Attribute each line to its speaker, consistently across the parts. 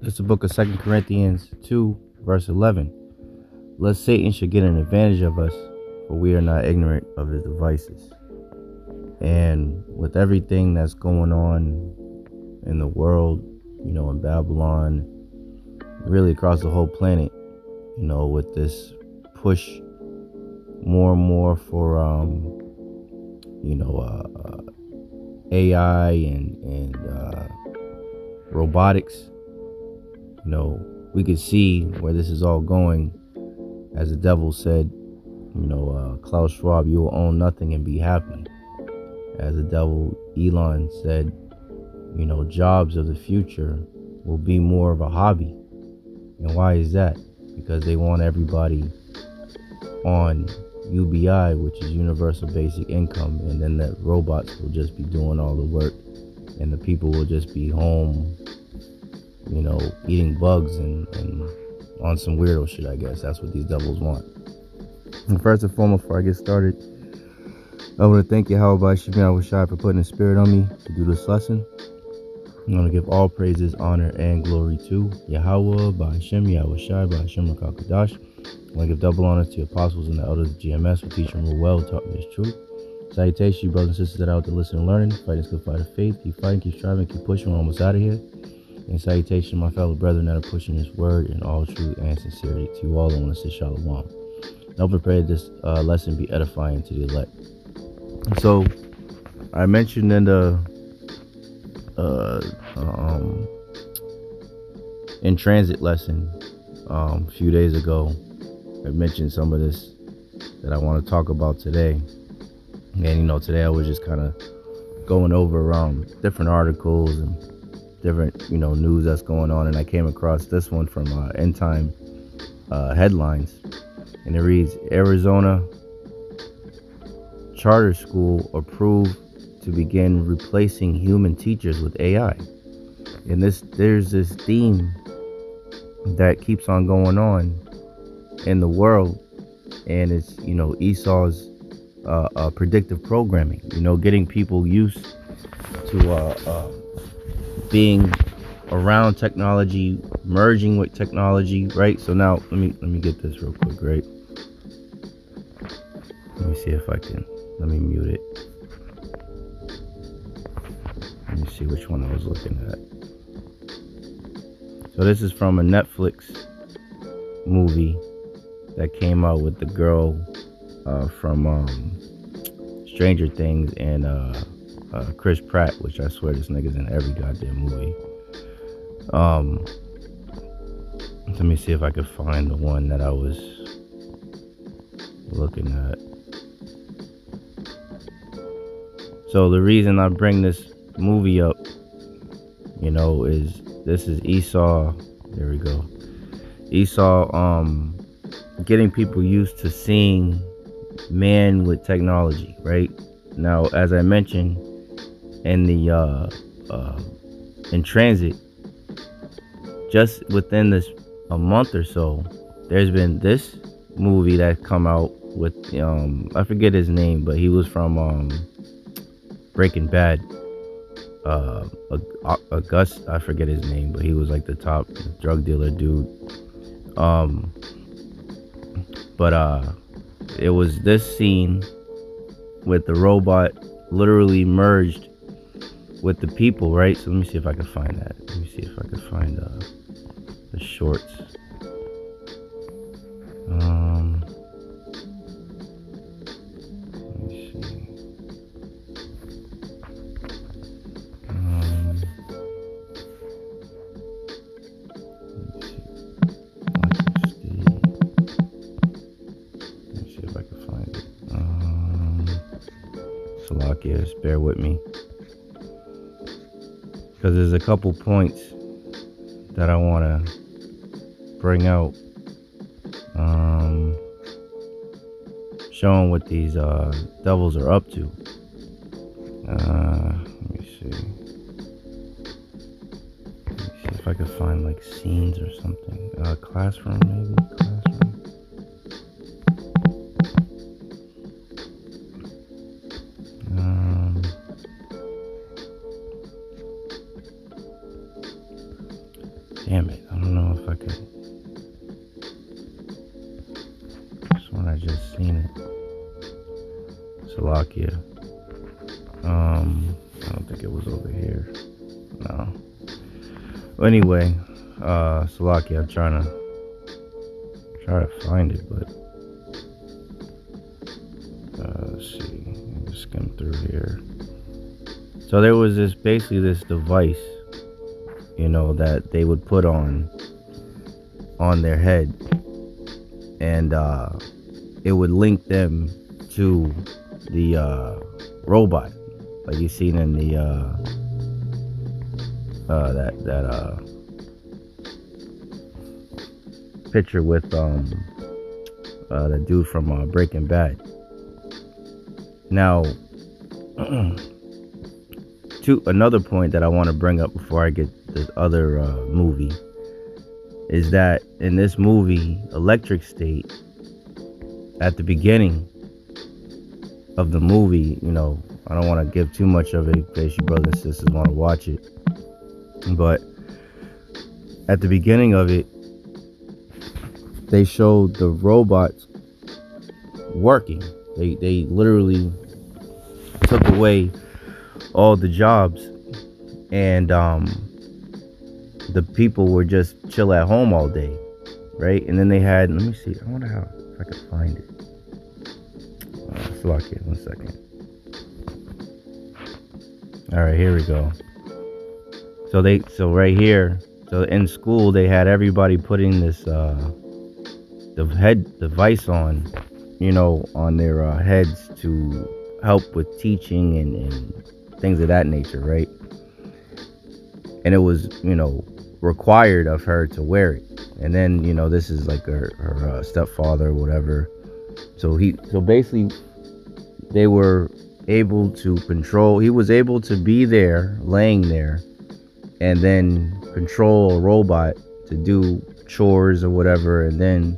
Speaker 1: It's the book of 2 Corinthians 2, verse 11. Lest Satan should get an advantage of us, for we are not ignorant of his devices. And with everything that's going on in the world, in Babylon, really across the whole planet, with this push more and more for, AI and robotics, we could see where this is all going. As the devil said, Klaus Schwab, you will own nothing and be happy. As the devil, Elon, said, jobs of the future will be more of a hobby. And why is that? Because they want everybody on UBI, which is universal basic income, and then the robots will just be doing all the work, and the people will just be home, eating bugs and on some weirdo shit. I guess that's what these devils want. And first and foremost, before I get started, I want to thank Yahawashi, Yahawashi, for putting a spirit on me to do this lesson. I'm going to give all praises, honor, and glory to Yahawah, Bahasham, Yahawashi, Bahasham, Rakakadash. I want to give double honors to the apostles and the elders of GMS who teach and rule well, taught me this truth. Salutations, you brothers and sisters that are out there listening and learning, fighting this good fight of faith. Keep fighting, keep striving, keep pushing. We're almost out of here. And salutations, my fellow brethren that are pushing this word in all truth and sincerity. To you all, I want to say shalom. And open prayer this lesson be edifying to the elect. So, I mentioned in the in transit lesson a few days ago, I mentioned some of this that I want to talk about today. And today I was just kind of going over different articles and different news that's going on, and I came across this one from End Time Headlines, and it reads: Arizona charter school approved to begin replacing human teachers with AI. And there's this theme that keeps on going on in the world, and it's Esau's predictive programming, getting people used to being around technology, merging with technology, right? So now let me get this real quick, right? Let me see if I can. Let me mute it. Let me see which one I was looking at. So this is from a Netflix movie that came out with the girl from Stranger Things and Chris Pratt, which I swear this nigga's in every goddamn movie. Let me see if I could find the one that I was looking at. So the reason I bring this movie up, is this is Esau. There we go. Esau getting people used to seeing man with technology, right? Now, as I mentioned in the in transit, just within a month or so, there's been this movie that come out with I forget his name, but he was from Breaking Bad. Gus, I forget his name, but he was like the top drug dealer dude. But it was this scene with the robot literally merged with the people, right? So let me see if I can find that. Let me see if I can find the shorts. Let me see. Yes, bear with me, because there's a couple points that I want to bring out, showing what these devils are up to. Let me see if I could find like scenes or something. Classroom, maybe. Damn it. I don't know if I could. This one I just seen it. Salakia. I don't think it was over here. No. Well, anyway, Salakia, I'm trying to find it, but let's see. Let me skim through here. So there was basically this device, that they would put on their head, and it would link them to the robot, like you seen in the that picture with the dude from Breaking Bad. Now, to another point that I want to bring up before I get this other movie is that in this movie, Electric State, at the beginning of the movie, I don't want to give too much of it in case you brothers and sisters want to watch it, but at the beginning of it, they showed the robots working. They literally took away all the jobs, and the people were just chill at home all day, right? And then they had, let me see, I wonder if I can find it. Lock it, 1 second. All right, here we go. So right here, so in school they had everybody putting this the head device on, on their heads to help with teaching and things of that nature, right? And it was, required of her to wear it. And then, this is like her stepfather or whatever. So basically they were able to control, he was able to be there, laying there, and then control a robot to do chores or whatever. And then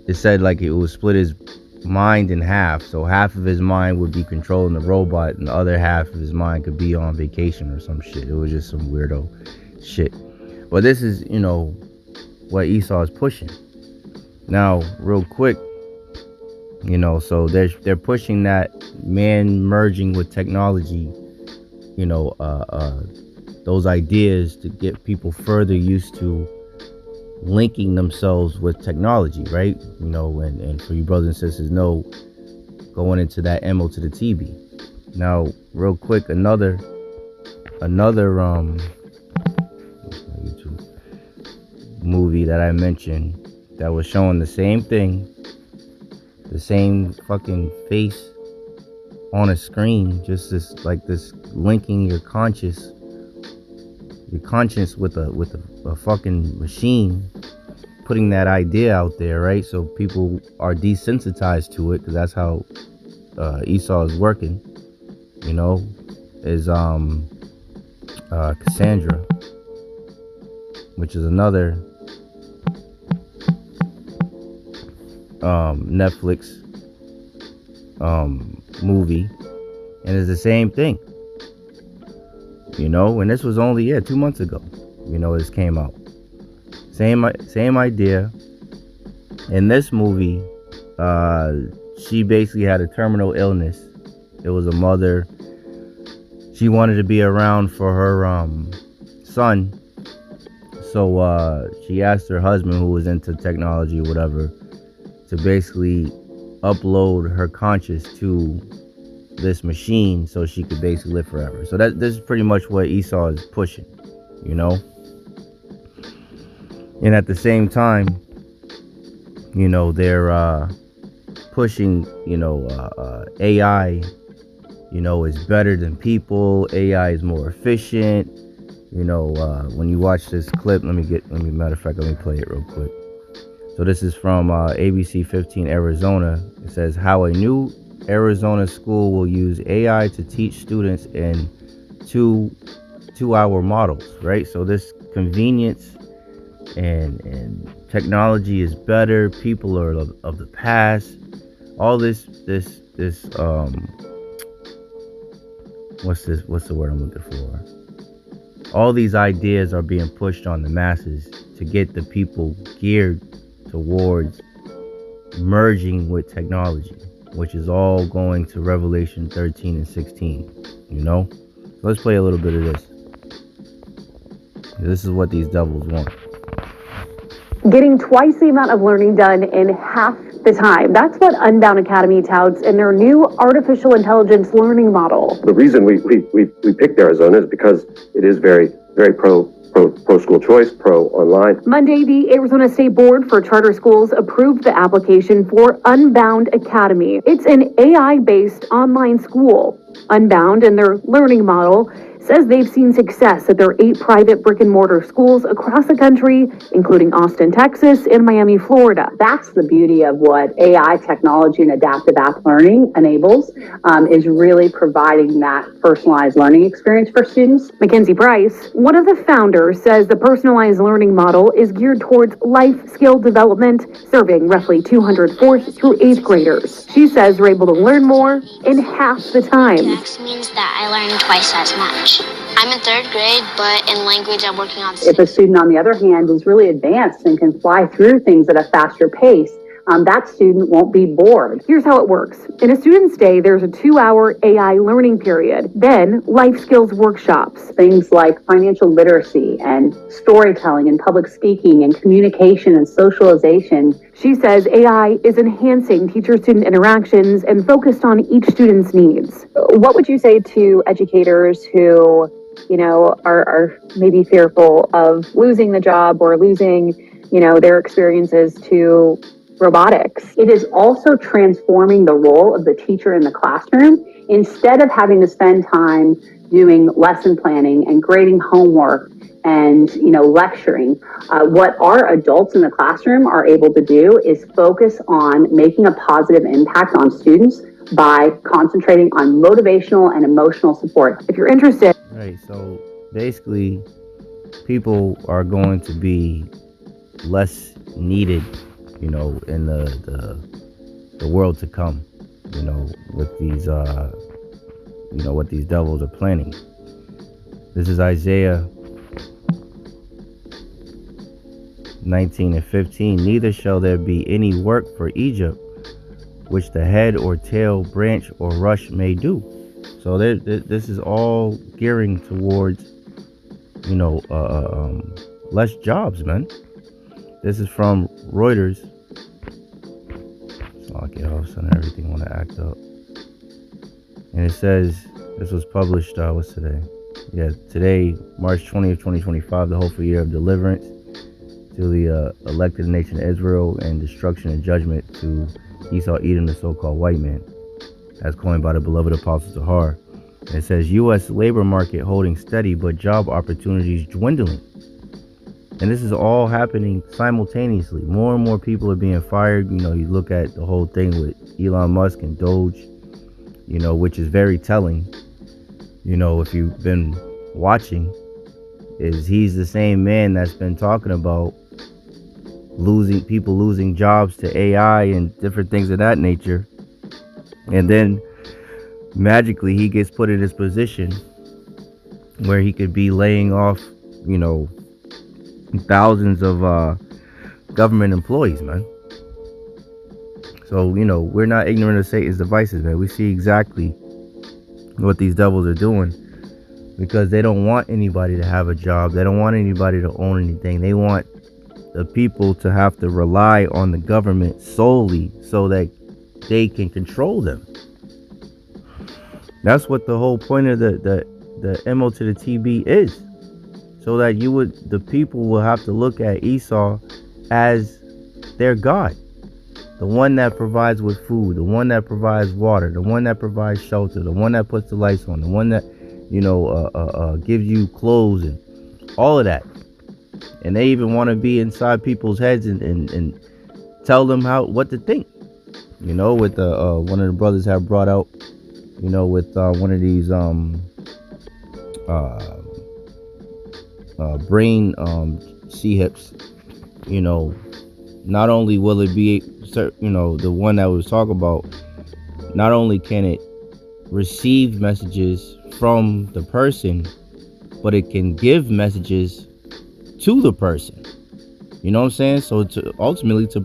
Speaker 1: it said like it would split his mind in half. So half of his mind would be controlling the robot, and the other half of his mind could be on vacation or some shit. It was just some weirdo shit. But this is, what Esau is pushing. Now, real quick, so they're pushing that man merging with technology, those ideas to get people further used to linking themselves with technology, right? And for you brothers and sisters know, going into that MOTB. Now, real quick, another YouTube movie that I mentioned that was showing the same thing, the same fucking face on a screen, just this linking your conscience with a fucking machine, putting that idea out there, right? So people are desensitized to it, because that's how Esau is working, is Cassandra, which is another Netflix movie, and it's the same thing, and this was only 2 months ago, this came out. Same idea. In this movie, she basically had a terminal illness. It was a mother. She wanted to be around for her son, so she asked her husband, who was into technology or whatever, to basically upload her conscious to this machine so she could basically live forever. So this is pretty much what Esau is pushing, and at the same time, they're pushing, AI, is better than people. AI is more efficient. When you watch this clip, matter of fact, let me play it real quick. So this is from ABC 15 Arizona. It says how a new Arizona school will use AI to teach students in two-hour models, right? So this convenience and technology is better. People are of the past. All this what's the word I'm looking for? All these ideas are being pushed on the masses to get the people geared towards merging with technology, which is all going to Revelation 13 and 16, So let's play a little bit of this. This is what these devils want.
Speaker 2: Getting twice the amount of learning done in half the time. That's what Unbound Academy touts in their new artificial intelligence learning model.
Speaker 3: The reason we picked Arizona is because it is very pro school choice, pro online.
Speaker 2: Monday, the Arizona State Board for Charter Schools approved the application for Unbound Academy. It's an AI-based online school. Unbound and their learning model says they've seen success at their 8 private brick and mortar schools across the country, including Austin, Texas, and Miami, Florida.
Speaker 4: That's the beauty of what AI technology and adaptive app learning enables, is really providing that personalized learning experience for students.
Speaker 2: Mackenzie Price, one of the founders, says the personalized learning model is geared towards life skill development, serving roughly 200 4th through 8th graders. She says they're able to learn more in half the time.
Speaker 5: That means that I learn twice as much. I'm in 3rd grade, but in language I'm working on 6th.
Speaker 4: If a student, on the other hand, is really advanced and can fly through things at a faster pace, that student won't be bored.
Speaker 2: Here's how it works. In a student's day, there's a 2-hour AI learning period, then life skills workshops.
Speaker 4: Things like financial literacy and storytelling and public speaking and communication and socialization.
Speaker 2: She says AI is enhancing teacher-student interactions and focused on each student's needs.
Speaker 6: What would you say to educators who, are maybe fearful of losing the job or losing, their experiences to robotics?
Speaker 4: It is also transforming the role of the teacher in the classroom. Instead of having to spend time doing lesson planning and grading homework and lecturing, what our adults in the classroom are able to do is focus on making a positive impact on students by concentrating on motivational and emotional support.
Speaker 2: If you're interested.
Speaker 1: Right, so basically people are going to be less needed, in the world to come, with these, what these devils are planning. This is Isaiah 19 and 15. Neither shall there be any work for Egypt, which the head or tail, branch or rush may do. So this is all gearing towards, less jobs, man. This is from Reuters. So I'll get all of a sudden everything want to act up. And it says, this was published, what's today? Yeah, today, March 20th, 2025, the hopeful year of deliverance to the elected nation of Israel and destruction and judgment to Esau, Edom, the so-called white man, as coined by the beloved apostle Tahar. And it says, U.S. labor market holding steady, but job opportunities dwindling. And this is all happening simultaneously. More and more people are being fired. You look at the whole thing with Elon Musk and Doge, which is very telling. If you've been watching, is he's the same man that's been talking about losing jobs to AI and different things of that nature. And then magically he gets put in this position where he could be laying off, thousands of government employees, man. So, we're not ignorant of Satan's devices, man. We see exactly what these devils are doing, because they don't want anybody to have a job. They don't want anybody to own anything. They want the people to have to rely on the government solely so that they can control them. That's what the whole point of the MOTB is. So that the people will have to look at Esau as their God. The one that provides with food, the one that provides water, the one that provides shelter, the one that puts the lights on, the one that, gives you clothes and all of that. And they even want to be inside people's heads and tell them what to think. With one of the brothers have brought out, with one of these brain C-hips, not only will it be, the one that was talking about, not only can it receive messages from the person, but it can give messages to the person. You know what I'm saying? So to ultimately to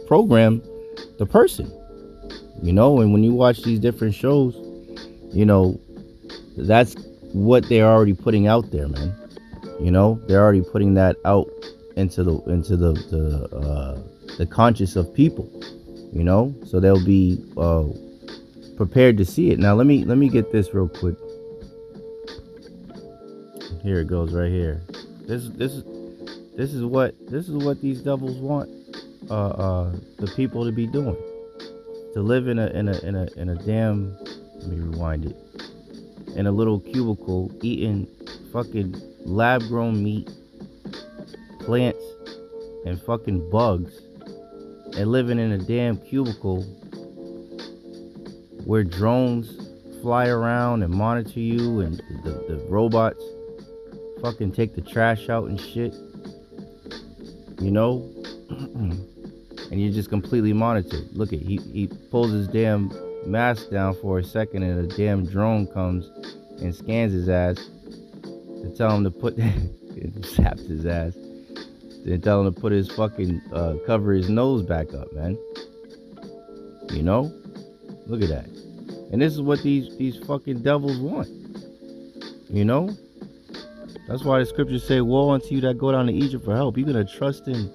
Speaker 1: program the person. You know, and when you watch these different shows, you know, that's what they're already putting out there, man. You know, they're already putting that out into the conscious of people. You know, so they'll be prepared to see it. Now let me get this real quick. Here it goes right here. This is what these devils want the people to be doing. To live in a damn, let me rewind it, in a little cubicle eating fucking lab grown meat, plants, and fucking bugs, and living in a damn cubicle where drones fly around and monitor you, and the robots fucking take the trash out and shit, you know. And you're just completely monitored. Look at, he pulls his damn mask down for a second, and a damn drone comes and scans his ass to tell him to put it saps his ass and tell him to put his fucking cover his nose back up, man. You know, look at that. And this is what these fucking devils want. You know, that's why the scriptures say, woe unto you that go down to Egypt for help. You gonna trust in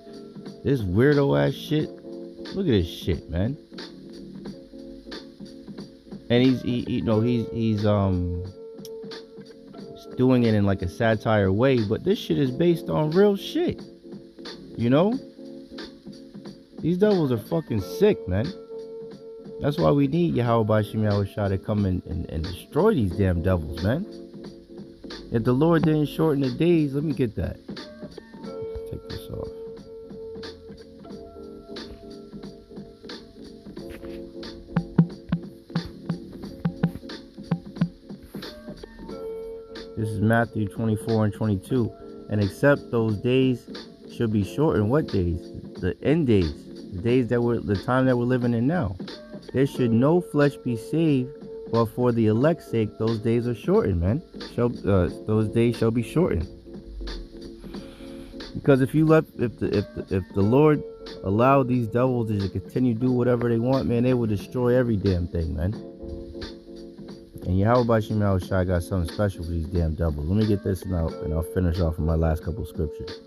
Speaker 1: this weirdo ass shit? Look at this shit, man. And he's doing it in like a satire way, but this shit is based on real shit. You know? These devils are fucking sick, man. That's why we need Yahawashi to come and destroy these damn devils, man. If the Lord didn't shorten the days, let me get that. Let's take this off. This is Matthew 24 and 22. And except those days should be shortened. What days? The end days. The days the time that we're living in now. There should no flesh be saved, but for the elect's sake, those days are shortened, man. Those days shall be shortened. Because if the Lord allowed these devils to continue to do whatever they want, man, they will destroy every damn thing, man. And Yahawashi got something special for these damn devils. Let me get this and I'll finish off with my last couple scriptures.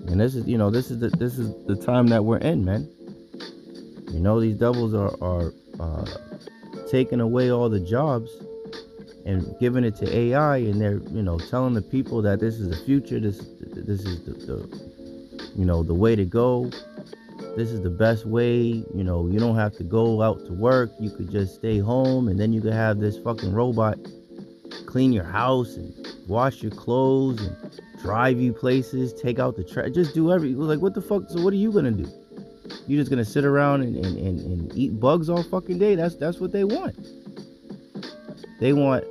Speaker 1: And this is the time that we're in, man. You know, these devils are taking away all the jobs and giving it to AI, and they're, telling the people that this is the future, this is the way to go. This is the best way. You don't have to go out to work. You could just stay home, and then you could have this fucking robot clean your house and wash your clothes and drive you places, take out the trash, just do like, what the fuck? So what are you gonna do? You just gonna sit around and eat bugs all fucking day? That's what they want. They want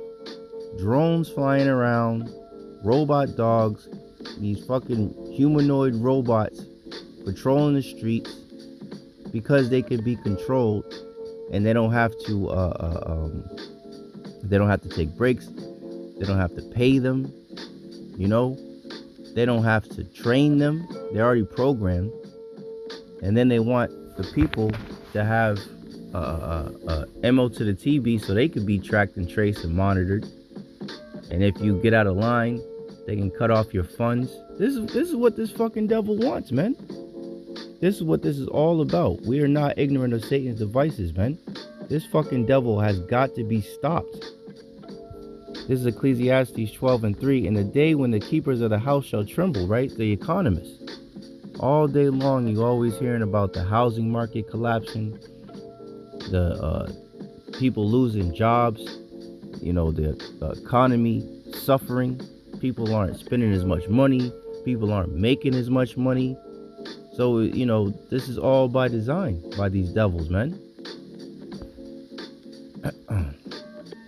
Speaker 1: drones flying around, robot dogs, these fucking humanoid robots patrolling the streets because they can be controlled, and they don't have to take breaks. They don't have to pay them. They don't have to train them. They're already programmed. And then they want the people to have MOTB so they could be tracked and traced and monitored. And if you get out of line, they can cut off your funds. This is what this fucking devil wants, man. This is what this is all about. We are not ignorant of Satan's devices, man. This fucking devil has got to be stopped. This is Ecclesiastes 12 and 3. In the day when the keepers of the house shall tremble, right? The economists. All day long, you always hearing about the housing market collapsing, the people losing jobs, the economy suffering. People aren't spending as much money. People aren't making as much money. So, this is all by design by these devils, man.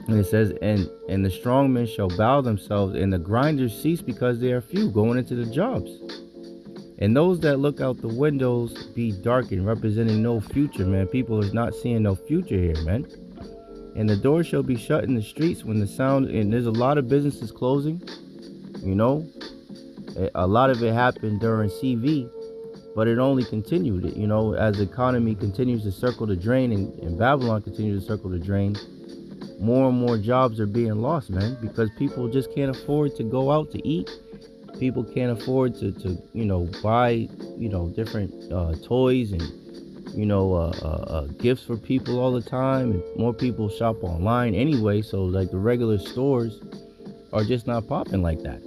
Speaker 1: And it says, and the strong men shall bow themselves, and the grinders cease because they are few, going into the jobs. And those that look out the windows be darkened, representing no future, man. People is not seeing no future here, man. And the door shall be shut in the streets when the sound, and there's a lot of businesses closing, you know. A lot of it happened during CV, but it only continued, you know, as the economy continues to circle the drain and Babylon continues to circle the drain. More and more jobs are being lost, man, because people just can't afford to go out to eat. People can't afford to you know, buy, you know, different toys and, you know, gifts for people all the time. And more people shop online anyway, so like the regular stores are just not popping like that.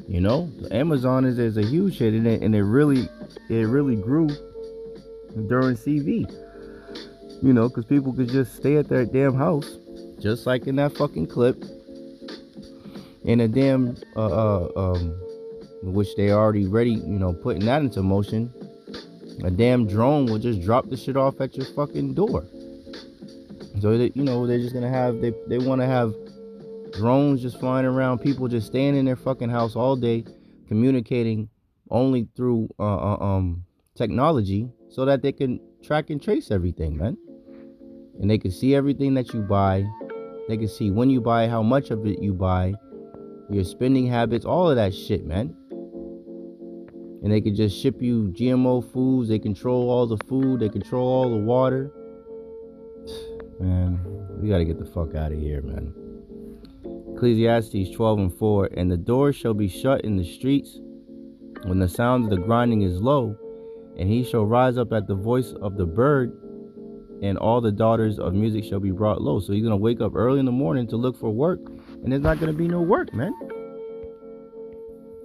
Speaker 1: You know, Amazon is a huge hit, and it really grew during CV. You know, because people could just stay at their damn house, just like in that fucking clip, in a damn which they already ready, you know, putting that into motion. A damn drone will just drop the shit off at your fucking door. So that, you know, they're just gonna have, they want to have drones just flying around, people just staying in their fucking house all day, communicating only through technology, so that they can track and trace everything, man. And they can see everything that you buy. They can see when you buy, how much of it you buy, your spending habits, all of that shit, man. And they can just ship you GMO foods. They control all the food. They control all the water. Man, we gotta get the fuck out of here, man. Ecclesiastes 12:4, and the door shall be shut in the streets when the sound of the grinding is low, and he shall rise up at the voice of the bird, and all the daughters of music shall be brought low. So he's gonna wake up early in the morning to look for work, and there's not gonna be no work, man.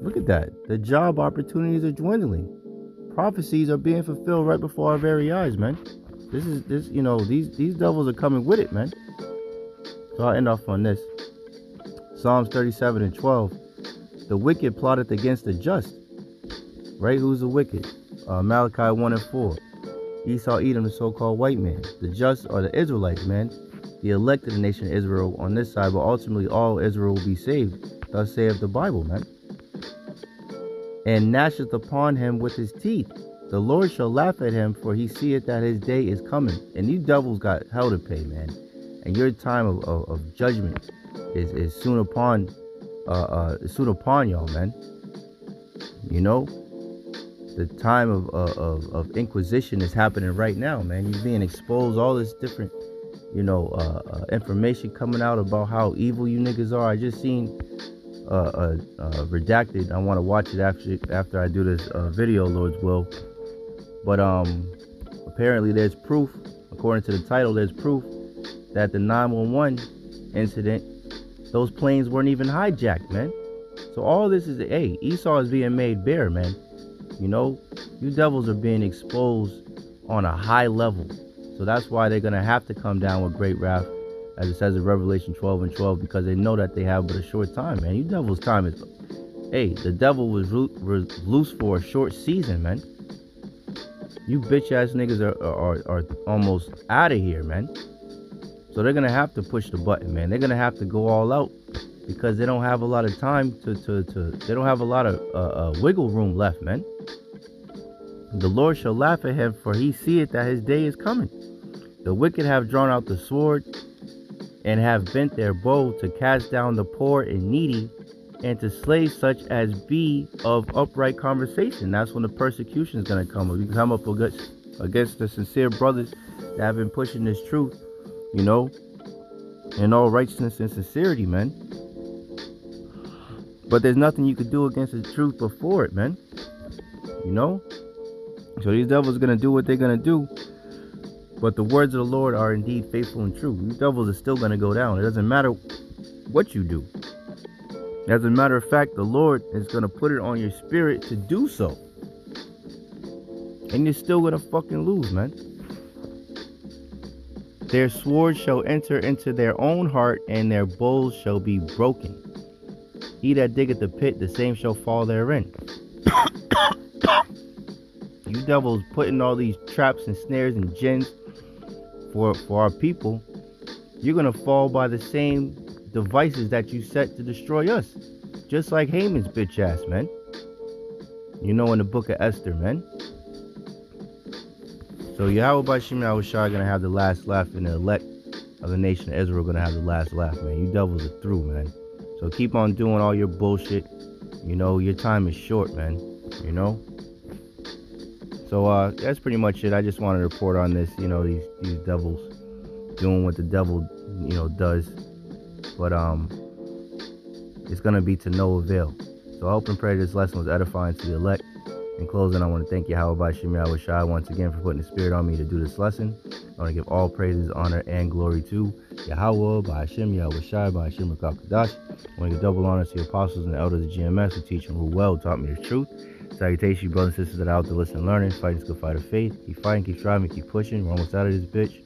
Speaker 1: Look at that. The job opportunities are dwindling. Prophecies are being fulfilled right before our very eyes, man. This you know, these devils are coming with it, man. So I'll end off on this. Psalms 37:12. The wicked plotteth against the just. Right? Who's the wicked? Malachi 1:4. Esau, Edom, the so-called white man. The just are the Israelites, man. The elect of the nation of Israel on this side, but ultimately all Israel will be saved. Thus saith the Bible, man. And gnasheth upon him with his teeth. The Lord shall laugh at him, for he seeth that his day is coming. And these devils got hell to pay, man. And your time of judgment is soon upon y'all, man. You know, the time of inquisition is happening right now, man. You're being exposed, all this different, you know, information coming out about how evil you niggas are. I just seen Redacted. I want to watch it after I do this video, Lord's will. But apparently there's proof, according to the title, there's proof that the 911 incident, those planes weren't even hijacked, man. So all this is, hey, Esau is being made bare, man. You know, you devils are being exposed on a high level. So that's why they're going to have to come down with great wrath, as it says in Revelation 12:12, because they know that they have but a short time, man. You devils' time is, hey, the devil was loose for a short season, man. You bitch ass niggas are almost out of here, man. So they're gonna have to push the button, man. They're gonna have to go all out, because they don't have a lot of time they don't have a lot of wiggle room left, man. The Lord shall laugh at him, for he seeth that his day is coming. The wicked have drawn out the sword, and have bent their bow to cast down the poor and needy, and to slay such as be of upright conversation. That's when the persecution is going to come. We come up against the sincere brothers that have been pushing this truth, you know, in all righteousness and sincerity, man. But there's nothing you could do against the truth before it, man. You know? So these devils are going to do what they're going to do. But the words of the Lord are indeed faithful and true. These devils are still going to go down. It doesn't matter what you do. As a matter of fact, the Lord is going to put it on your spirit to do so. And you're still going to fucking lose, man. Their swords shall enter into their own heart, and their bows shall be broken. He that diggeth the pit, the same shall fall therein. You devils putting all these traps and snares and gins for our people. You're going to fall by the same devices that you set to destroy us. Just like Haman's bitch ass, man. You know, in the book of Esther, man. So Yahawah Bahasham Yahawashi are going to have the last laugh, and the elect of the nation of Israel are going to have the last laugh, man. You devils are through, man. So keep on doing all your bullshit. You know, your time is short, man. You know? So that's pretty much it. I just wanted to report on this, you know, these devils doing what the devil, you know, does. But it's going to be to no avail. So I hope and pray this lesson was edifying to the elect. In closing, I want to thank Yahawah, Bahasham, Yahawashi once again for putting the spirit on me to do this lesson. I want to give all praises, honor, and glory to Yahawah, Bahasham, Yahawashi, Bahasham, Kadash. I want to give double honor to the apostles and the elders of GMS who teach and who well taught me the truth. Salutations, you brothers and sisters that are out there listening and learning, fighting this good fight of faith. Keep fighting, keep striving, keep pushing. We're almost out of this bitch.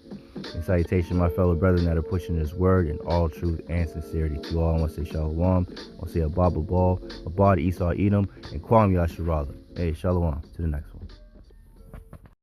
Speaker 1: And salutations, my fellow brethren that are pushing this word in all truth and sincerity. To all, I want to say Shalom. I want to say Abba Ball, Abad Esau Edom, and Kwam Yasharala. Hey, Shalom. To the next one.